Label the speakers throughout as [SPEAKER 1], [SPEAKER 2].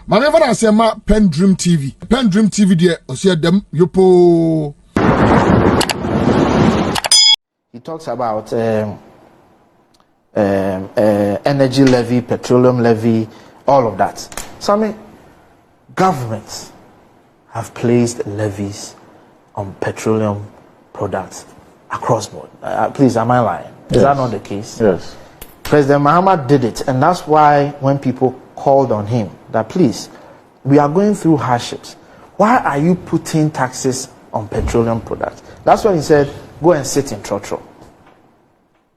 [SPEAKER 1] Manever I say ma PENDREAM TV. PENDREAM TV there, I see them yopo.
[SPEAKER 2] He talks about energy levy, petroleum levy, all of that. Sammy, governments have placed levies on petroleum products across board. Please, am I lying? Is that not the case?
[SPEAKER 3] Yes.
[SPEAKER 2] President Mahama did it, and that's why when people called on him that please, we are going through hardships. Why are you putting taxes on petroleum products? That's when he said, go and sit in Trotro.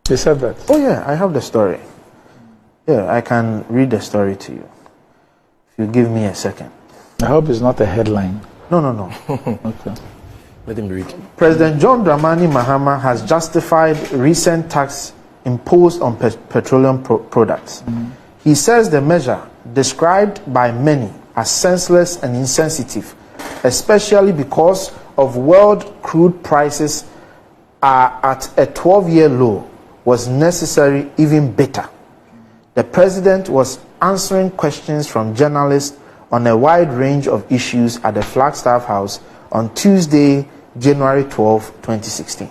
[SPEAKER 3] He said that?
[SPEAKER 2] Oh yeah, I have the story. Yeah, I can read the story to you. If you give me a second.
[SPEAKER 3] I hope it's not a headline.
[SPEAKER 2] No.
[SPEAKER 3] Okay.
[SPEAKER 4] Let him read.
[SPEAKER 2] President John Dramani Mahama has justified recent tax imposed on petroleum products. He says the measure, described by many as senseless and insensitive, especially because of world crude prices are at a 12-year low, was necessary, even better. The president was answering questions from journalists on a wide range of issues at the Flagstaff House on Tuesday, January 12, 2016.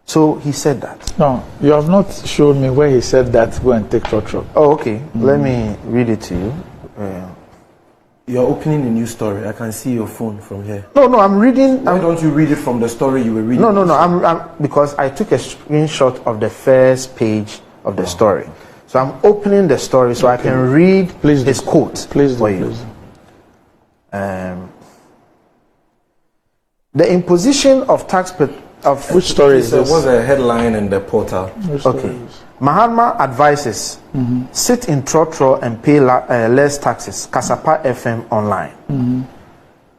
[SPEAKER 2] So he said that.
[SPEAKER 3] No, you have not shown me where he said that. Go and take Trotro.
[SPEAKER 2] Oh, okay. Let me read it to you.
[SPEAKER 4] You're opening a new story. I can see your phone from here.
[SPEAKER 2] No, I'm reading.
[SPEAKER 4] Why don't you read it from the story you were reading?
[SPEAKER 2] No. I'm because I took a screenshot of the first page of the story. So I'm opening the story so I can read his quote for you. The imposition of tax of
[SPEAKER 3] which story is this?
[SPEAKER 4] What's the headline in the portal?
[SPEAKER 2] Okay. Mahama advises sit in Trotro and pay less taxes. Kasapa FM online.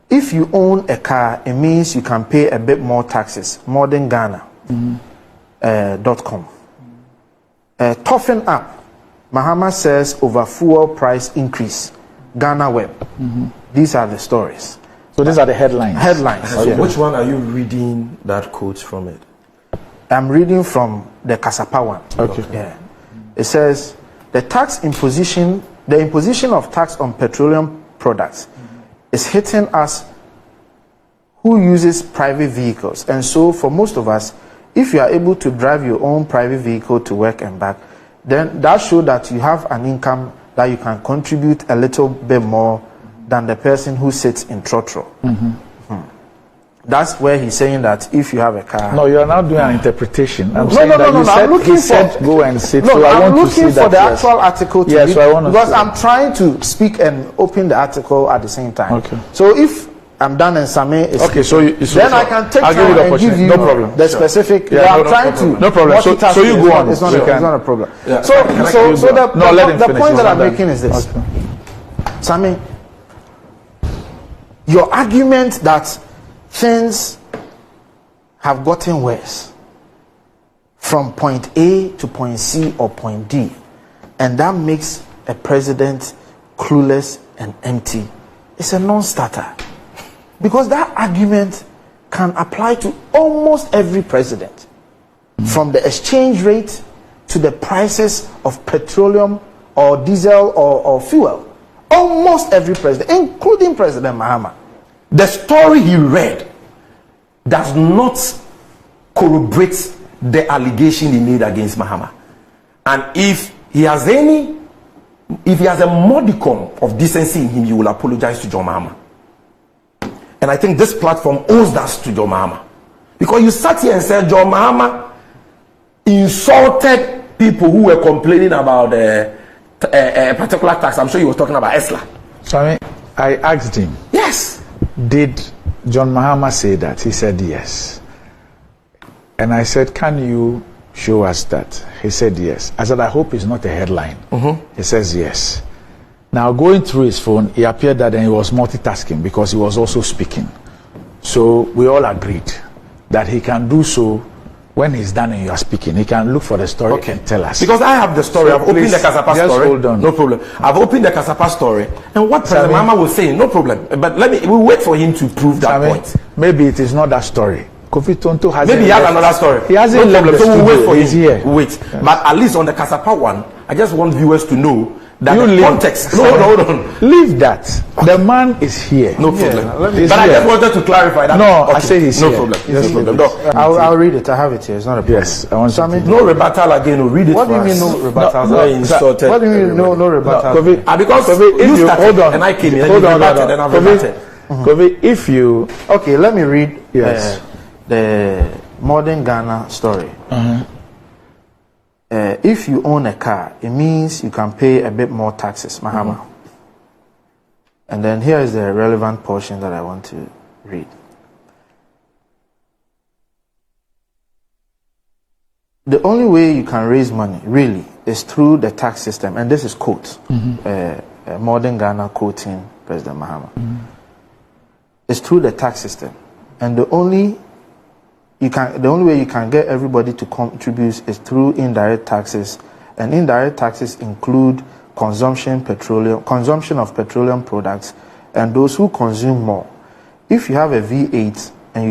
[SPEAKER 2] If you own a car, it means you can pay a bit more taxes. Modern Ghana. .com. Toughen up. Mahama says over fuel price increase. Ghana Web. These are the stories.
[SPEAKER 3] So these are the headlines.
[SPEAKER 2] Headlines.
[SPEAKER 4] So which one are you reading that quote from it?
[SPEAKER 2] I'm reading from the Kasapa one.
[SPEAKER 3] Okay.
[SPEAKER 2] Yeah. It says the imposition of tax on petroleum products is hitting us who uses private vehicles. And so for most of us, if you are able to drive your own private vehicle to work and back, then that shows that you have an income that you can contribute a little bit more than the person who sits in Trotro. That's where he's saying that if you have a car.
[SPEAKER 3] No, you are now doing an interpretation. I'm
[SPEAKER 2] He said
[SPEAKER 3] go and sit.
[SPEAKER 2] No,
[SPEAKER 3] so
[SPEAKER 2] I'm looking for the actual article to read,
[SPEAKER 3] so I want to
[SPEAKER 2] because I'm trying to speak and open the article at the same time.
[SPEAKER 3] Okay.
[SPEAKER 2] So if I'm done and Sammy is
[SPEAKER 3] okay,
[SPEAKER 2] then I can take time and give you
[SPEAKER 3] no problem.
[SPEAKER 2] The specific.
[SPEAKER 3] Yeah,
[SPEAKER 2] I'm trying to.
[SPEAKER 3] No problem. So you go on.
[SPEAKER 2] It's not a problem.
[SPEAKER 3] Yeah.
[SPEAKER 2] So the point that I'm making is this.
[SPEAKER 3] Okay.
[SPEAKER 2] Sammy, your argument that things have gotten worse from point A to point C or point D, and that makes a president clueless and empty, it's a non-starter. Because that argument can apply to almost every president, from the exchange rate to the prices of petroleum or diesel or fuel. Almost every president, including President Mahama.
[SPEAKER 4] The story he read does not corroborate the allegation he made against Mahama. And if he has a modicum of decency in him, he will apologize to John Mahama. And I think this platform owes that to John Mahama. Because you sat here and said John Mahama insulted people who were complaining about a particular tax. I'm sure he was talking about ESLA.
[SPEAKER 3] So I asked him.
[SPEAKER 4] Yes.
[SPEAKER 3] Did John Mahama say that? He said yes. And I said, can you show us that? He said yes. I said, I hope it's not a headline. He says yes. Now going through his phone, it appeared that he was multitasking because he was also speaking. So we all agreed that he can do so when he's done and you are speaking. He can look for the story and tell us.
[SPEAKER 4] Because I have the story. I've opened the Kasapa story.
[SPEAKER 3] Hold on.
[SPEAKER 4] No problem. I've opened the Kasapa story. And what President Mahama was saying, no problem. But we'll wait for him to prove that point.
[SPEAKER 3] Maybe it is not that story. Kofi Tonto has.
[SPEAKER 4] Maybe he has another story.
[SPEAKER 3] He hasn't
[SPEAKER 4] no problem. So we'll wait for him.
[SPEAKER 3] He's here.
[SPEAKER 4] Wait. Yeah. But at least on the Kasapa one, I just want viewers to know that
[SPEAKER 3] You
[SPEAKER 4] the
[SPEAKER 3] leave.
[SPEAKER 4] context. No, hold on.
[SPEAKER 3] Leave that. The man is here.
[SPEAKER 4] No problem.
[SPEAKER 3] He's
[SPEAKER 4] But I
[SPEAKER 3] here.
[SPEAKER 4] just wanted to clarify that.
[SPEAKER 3] No, I say he's
[SPEAKER 4] no
[SPEAKER 3] here.
[SPEAKER 4] problem.
[SPEAKER 3] Yes,
[SPEAKER 4] No problem. No.
[SPEAKER 2] I'll read it. I have it here. It's not a problem.
[SPEAKER 3] Yes, I want
[SPEAKER 2] Sammy,
[SPEAKER 4] No rebuttal again. No, read it.
[SPEAKER 2] what do you
[SPEAKER 4] for
[SPEAKER 2] mean
[SPEAKER 4] us.
[SPEAKER 2] no rebuttal?
[SPEAKER 3] No,
[SPEAKER 4] Very insulted.
[SPEAKER 2] What do you mean no rebuttal?
[SPEAKER 3] Kofi,
[SPEAKER 4] Because
[SPEAKER 3] Kofi, if
[SPEAKER 4] you
[SPEAKER 3] you
[SPEAKER 4] started
[SPEAKER 3] hold on,
[SPEAKER 4] and I came in and
[SPEAKER 3] hold
[SPEAKER 4] you
[SPEAKER 3] on,
[SPEAKER 4] rebutted and I rebutted.
[SPEAKER 3] Kofi, if you
[SPEAKER 2] Okay, let me read
[SPEAKER 3] Yes.
[SPEAKER 2] the modern Ghana story. If you own a car, it means you can pay a bit more taxes, Mahama. And then here is the relevant portion that I want to read. The only way you can raise money, really, is through the tax system. And this is quote, modern Ghana quoting President Mahama. It's through the tax system. And the only way you can get everybody to contribute is through indirect taxes, and indirect taxes include consumption of petroleum products, and those who consume more. If you have a V8 and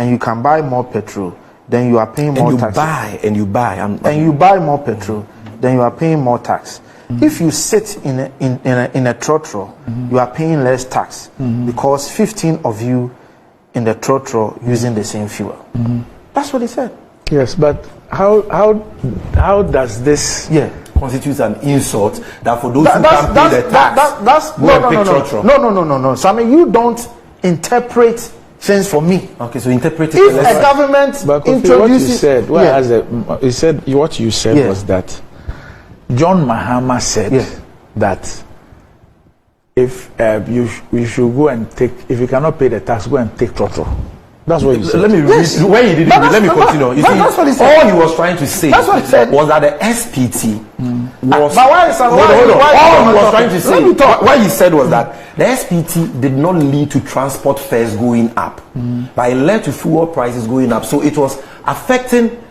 [SPEAKER 2] you can buy more petrol, then you are paying more tax.
[SPEAKER 4] And you buy
[SPEAKER 2] More petrol, then you are paying more tax. If you sit in a trotro, you are paying less tax because 15 of you in the trotro using the same fuel. That's what he said.
[SPEAKER 3] yes, but how does this?
[SPEAKER 4] constitutes an insult that for those who can't pay the tax
[SPEAKER 2] No. Sammy, you don't interpret things for me.
[SPEAKER 4] Okay, so interpret it.
[SPEAKER 2] If a government
[SPEAKER 3] But Kofi,
[SPEAKER 2] introduces,
[SPEAKER 3] what you said was that John Mahama said that if you should go and take, if you cannot pay the tax, go and take trotro. That's what you said.
[SPEAKER 4] Let me read. When he did it, let me continue. You see,
[SPEAKER 2] that's what he said.
[SPEAKER 4] all he was trying to say
[SPEAKER 2] That's what he said.
[SPEAKER 4] was that the SPT was.
[SPEAKER 2] But why is that?
[SPEAKER 4] Hold on.
[SPEAKER 2] Why
[SPEAKER 4] All he was
[SPEAKER 2] talk?
[SPEAKER 4] trying to say, what he said was that the SPT did not lead to transport fares going up, but it led to fuel prices going up. So it was affecting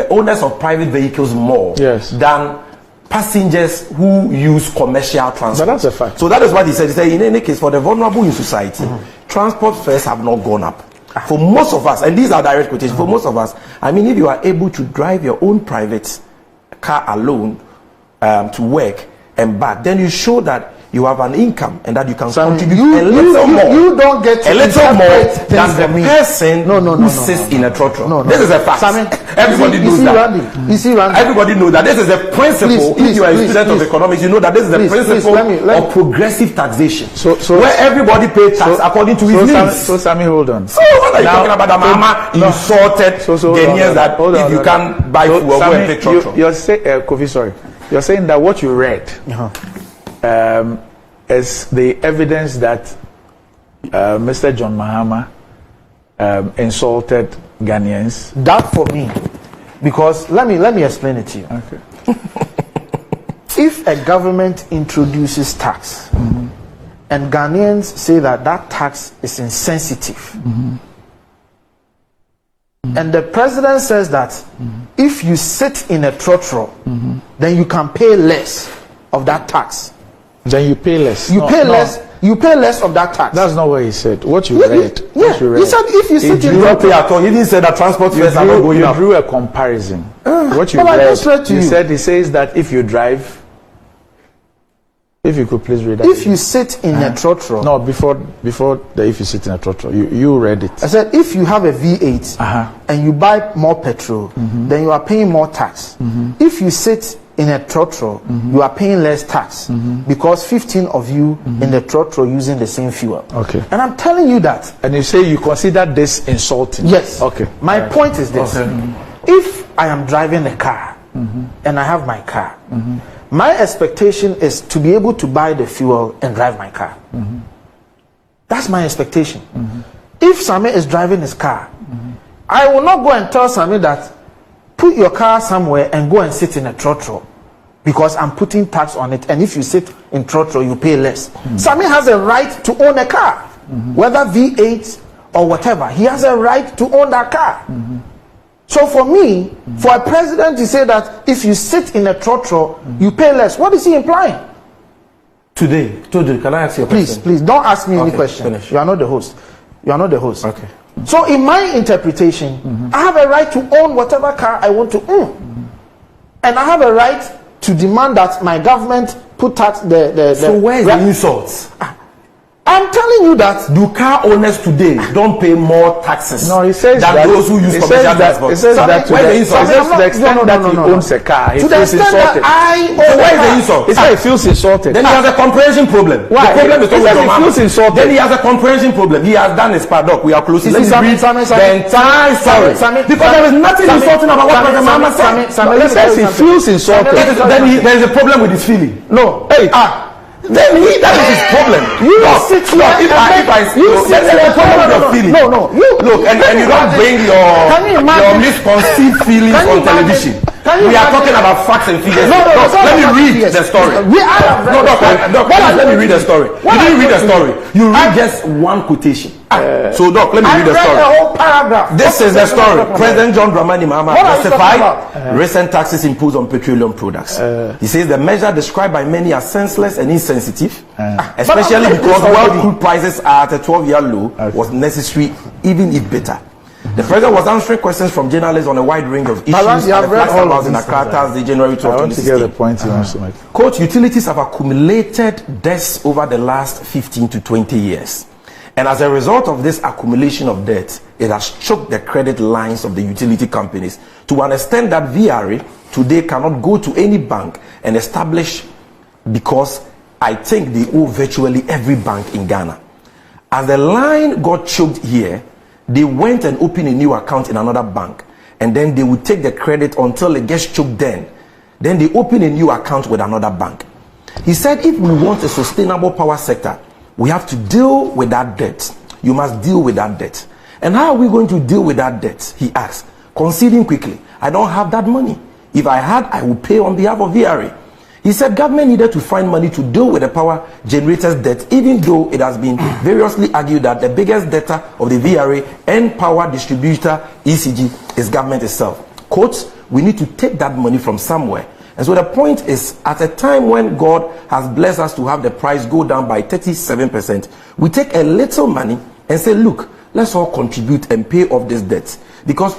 [SPEAKER 4] owners of private vehicles more than passengers who use commercial transport.
[SPEAKER 3] But that's a fact.
[SPEAKER 4] So that is what he said. He said, in any case, for the vulnerable in society, transport fares have not gone up. For most of us, and these are direct quotations, for most of us, I mean, if you are able to drive your own private car alone to work and back, then you show that you have an income and that you can contribute a little more.
[SPEAKER 2] You don't get
[SPEAKER 4] a little more than the
[SPEAKER 2] me.
[SPEAKER 4] person who sits in a trotro.
[SPEAKER 2] No.
[SPEAKER 4] This is a fact.
[SPEAKER 2] Sammy,
[SPEAKER 4] Everybody knows that.
[SPEAKER 2] You see, Randy.
[SPEAKER 4] Everybody knows that this is a principle. If you are a student of economics, you know that this is a principle of progressive taxation.
[SPEAKER 3] So
[SPEAKER 4] where everybody pays tax according to his needs.
[SPEAKER 3] So Sammy, hold on.
[SPEAKER 4] So what are you talking about? The Mama insulted Ghanaians that if you can't buy food, go and take trotro.
[SPEAKER 3] You're saying, Kofi, sorry. You're saying that what you read is the evidence that Mr. John Mahama insulted Ghanaians.
[SPEAKER 2] That for me, because let me explain it to you.
[SPEAKER 3] Okay.
[SPEAKER 2] If a government introduces tax and Ghanaians say that tax is insensitive, and the president says that if you sit in a trotro, then you can pay less of that tax.
[SPEAKER 3] Then you pay less.
[SPEAKER 2] You pay less. You pay less of that tax.
[SPEAKER 3] That's not what he said. What you read.
[SPEAKER 2] He said if you sit in
[SPEAKER 4] You don't pay at all. He didn't say that transport fares are not going
[SPEAKER 3] you
[SPEAKER 4] up.
[SPEAKER 3] drew a comparison. What you
[SPEAKER 2] but I
[SPEAKER 3] read.
[SPEAKER 2] just read to you.
[SPEAKER 3] He says that if you drive. If you could please read that.
[SPEAKER 2] If you sit in a trotro.
[SPEAKER 3] No, before the if you sit in a trotro, you read it.
[SPEAKER 2] I said if you have a V8 and you buy more petrol, then you are paying more tax. If you sit in a trotro, you are paying less tax because 15 of you in the trotro using the same fuel.
[SPEAKER 3] Okay.
[SPEAKER 2] And I'm telling you that.
[SPEAKER 3] And you say you consider this insulting.
[SPEAKER 2] Yes.
[SPEAKER 3] Okay.
[SPEAKER 2] My point is this: if I am driving a car and I have my car, my expectation is to be able to buy the fuel and drive my car. That's my expectation. If Sammy is driving his car, I will not go and tell Sammy that put your car somewhere and go and sit in a trotro because I'm putting tax on it, and if you sit in trotro you pay less. Sammy has a right to own a car, whether V8 or whatever. He has a right to own that car. So for me, for a president to say that if you sit in a trotro you pay less, what is he implying?
[SPEAKER 4] Today, can I ask you a question?
[SPEAKER 2] Please don't ask me any question.
[SPEAKER 4] Finish.
[SPEAKER 2] You are not the host.
[SPEAKER 4] Okay.
[SPEAKER 2] So in my interpretation, I have a right to own whatever car I want to own. and I have a right to demand that my government put tax the
[SPEAKER 4] So where is the insult?
[SPEAKER 2] I'm telling you that
[SPEAKER 4] Do car owners today don't pay more taxes
[SPEAKER 3] No, he says
[SPEAKER 4] than
[SPEAKER 3] that,
[SPEAKER 4] those who use commercial transport?
[SPEAKER 3] He says that to
[SPEAKER 4] where
[SPEAKER 3] the,
[SPEAKER 4] the insult?
[SPEAKER 3] he says to the extent that he owns a car, he
[SPEAKER 2] to the
[SPEAKER 3] feels
[SPEAKER 2] extent
[SPEAKER 3] insulted.
[SPEAKER 2] that I
[SPEAKER 4] So where is the insult?
[SPEAKER 3] He said he feels insulted.
[SPEAKER 4] Then he has a comprehension problem.
[SPEAKER 3] Why?
[SPEAKER 4] The problem is
[SPEAKER 3] He
[SPEAKER 4] not with
[SPEAKER 3] says he
[SPEAKER 4] your
[SPEAKER 3] feels
[SPEAKER 4] mama.
[SPEAKER 3] insulted.
[SPEAKER 4] Then he has a comprehension problem. He has done his part. Look, we are close. Let me read the entire story. Because there is nothing insulting about what President Mahama said.
[SPEAKER 3] He says he feels insulted.
[SPEAKER 4] Then there is a problem with his feeling.
[SPEAKER 3] No, hey,
[SPEAKER 4] Then that is his problem. There is a problem with your feeling.
[SPEAKER 2] No.
[SPEAKER 4] Look, and you don't bring your misconceived feelings on television. We are talking about facts and figures. Let me read the story. Let me read the story. You didn't read the story. You read just one quotation. So, Doc, let me read the story.
[SPEAKER 2] I read a whole paragraph.
[SPEAKER 4] This is the story. President John Dramani Mahama justified recent taxes imposed on petroleum products. He says the measure described by many as senseless and insensitive, especially because world crude prices are at a 12-year low, was necessary, even if better. The president was answering questions from journalists on a wide range of issues at the Flagstaff House in Accra, Thursday, January 12,
[SPEAKER 3] I want to get the point he wants to make.
[SPEAKER 4] Quote, utilities have accumulated debts over the last 15 to 20 years. And as a result of this accumulation of debt, it has choked the credit lines of the utility companies to an extent that VRA today cannot go to any bank and establish, because I think they owe virtually every bank in Ghana. As the line got choked here, they went and opened a new account in another bank, and then they would take the credit until it gets choked. Then they open a new account with another bank. He said, if we want a sustainable power sector, we have to deal with that debt. You must deal with that debt. And how are we going to deal with that debt? He asked, conceding quickly. I don't have that money. If I had, I would pay on behalf of VRA. He said government needed to find money to deal with the power generators' debt, even though it has been variously argued that the biggest debtor of the VRA and power distributor ECG is government itself. Quote, we need to take that money from somewhere. And so the point is, at a time when God has blessed us to have the price go down by 37%, we take a little money and say, look, let's all contribute and pay off this debt. Because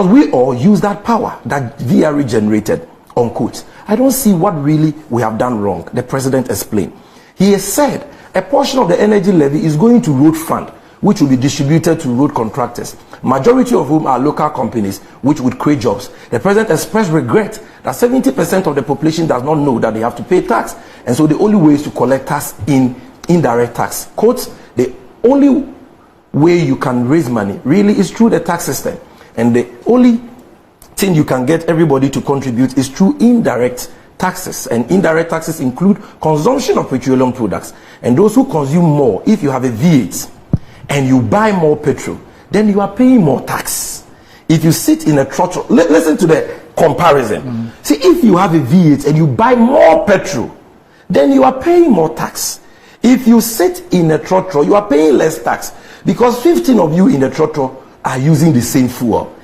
[SPEAKER 4] we all use that power that VRA generated, unquote. I don't see what really we have done wrong, the president explained. He has said a portion of the energy levy is going to road fund, which will be distributed to road contractors, majority of whom are local companies, which would create jobs. The president expressed regret that 70% of the population does not know that they have to pay tax, and so the only way is to collect tax in indirect tax. Quote, the only way you can raise money really is through the tax system, and the only thing you can get everybody to contribute is through indirect taxes, and indirect taxes include consumption of petroleum products. And those who consume more, if you have a V8 and you buy more petrol, then you are paying more tax. If you sit in a trotro, listen to the comparison. See, if you have a V8 and you buy more petrol, then you are paying more tax. If you sit in a trotro, you are paying less tax, because 15 of you in the trotro are using the same fuel.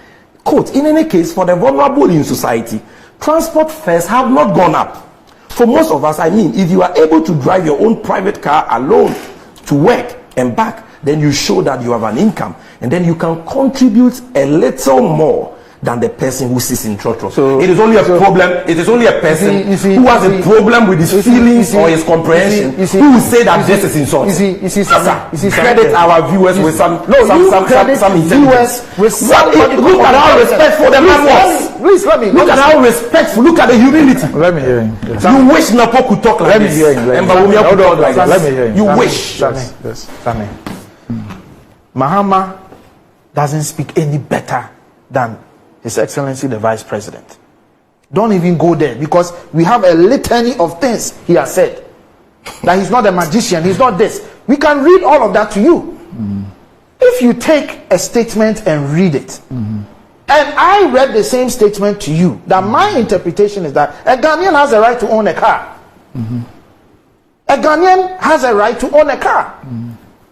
[SPEAKER 4] Quote, in any case, for the vulnerable in society, transport fares have not gone up. For most of us, I mean, if you are able to drive your own private car alone to work and back, then you show that you have an income, and then you can contribute a little more than the person who sits in trotro. So it is only a problem. It is only a person who has a problem with his feelings or his comprehension who will say that this is insulting. Credit our viewers with some intelligence. Look at how respectful the man was.
[SPEAKER 2] Please let me.
[SPEAKER 4] Look at how respectful. Look at the humility.
[SPEAKER 3] Let me hear him. Yes.
[SPEAKER 4] You wish Napo could talk like this.
[SPEAKER 3] Let me hear him.
[SPEAKER 4] You wish.
[SPEAKER 3] Sammy.
[SPEAKER 2] Mahama doesn't speak any better than His Excellency the Vice President. Don't even go there, because we have a litany of things he has said. That he's not a magician, he's not this. We can read all of that to you. If you take a statement and read it, and I read the same statement to you, that my interpretation is that a Ghanaian has a right to own a car. A Ghanaian has a right to own a car.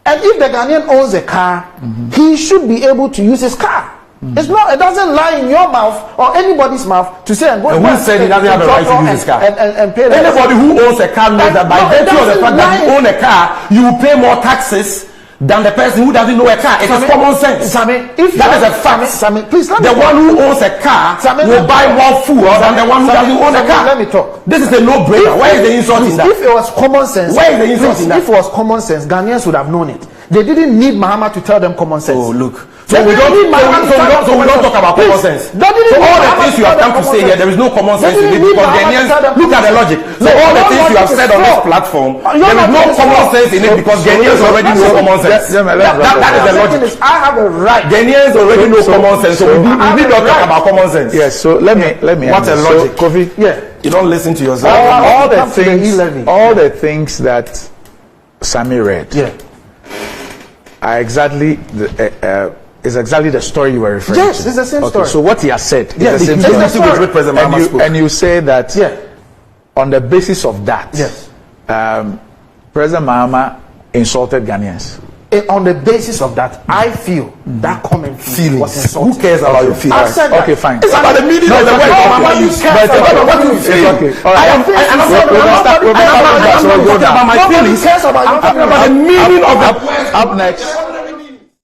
[SPEAKER 2] And if the Ghanaian owns a car, he should be able to use his car. It's not. It doesn't lie in your mouth or anybody's mouth to say and go.
[SPEAKER 4] And who said he doesn't have a right to use his car?
[SPEAKER 2] And pay.
[SPEAKER 4] Anybody who owns a car knows that by virtue of the fact that you own a car, you will pay more taxes than the person who doesn't know a car. It is common sense.
[SPEAKER 2] Sammy, if
[SPEAKER 4] that is a fact.
[SPEAKER 2] Sammy, please let me
[SPEAKER 4] the
[SPEAKER 2] talk.
[SPEAKER 4] one who owns a car will buy more food than the one who doesn't own a car.
[SPEAKER 2] Let me talk.
[SPEAKER 4] This is a no-brainer. Where is the insult in that?
[SPEAKER 2] If it was common sense,
[SPEAKER 4] where is the insult in that?
[SPEAKER 2] If it was common sense, Ghanaians would have known it. They didn't need Mahama to tell them common sense.
[SPEAKER 4] Oh, look. So we don't talk about common sense. So all the things you have come to say here, there is no common sense in it because Ghanaians, look at the logic. So all the things you have said on this platform, there is no common sense in it because Ghanaians already know common sense. That is the logic.
[SPEAKER 2] I have a right.
[SPEAKER 4] Ghanaians already know common sense, so we need not talk about common sense.
[SPEAKER 3] Yes, so let me
[SPEAKER 4] What a logic.
[SPEAKER 3] Kofi,
[SPEAKER 4] you don't listen to yourself.
[SPEAKER 3] all the things that Sammy read are exactly is exactly the story you were referring to.
[SPEAKER 2] Yes, it's the same story.
[SPEAKER 3] So what he has said is the same
[SPEAKER 4] story.
[SPEAKER 3] And you say that on the basis of that, President Mahama insulted Ghanaians.
[SPEAKER 2] On the basis of that, I feel that comment was insulting.
[SPEAKER 4] Who cares about your feelings?
[SPEAKER 3] Okay, fine.
[SPEAKER 4] It's about the meaning of the word Mahama used. But what you feel.
[SPEAKER 3] Okay.
[SPEAKER 4] I'm not talking about my feelings. I'm talking about the meaning of the word.
[SPEAKER 3] Up next.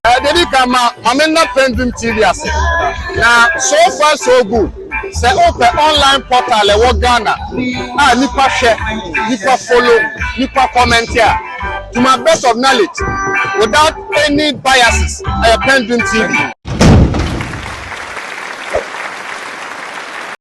[SPEAKER 5] Dedi kama amena PENDREAM TV ase. Na so far so good. Say open online portal e wo Ghana. Nipa share, nipa follow, nipa comment here. To my best of knowledge, without any biases, PENDREAM TV.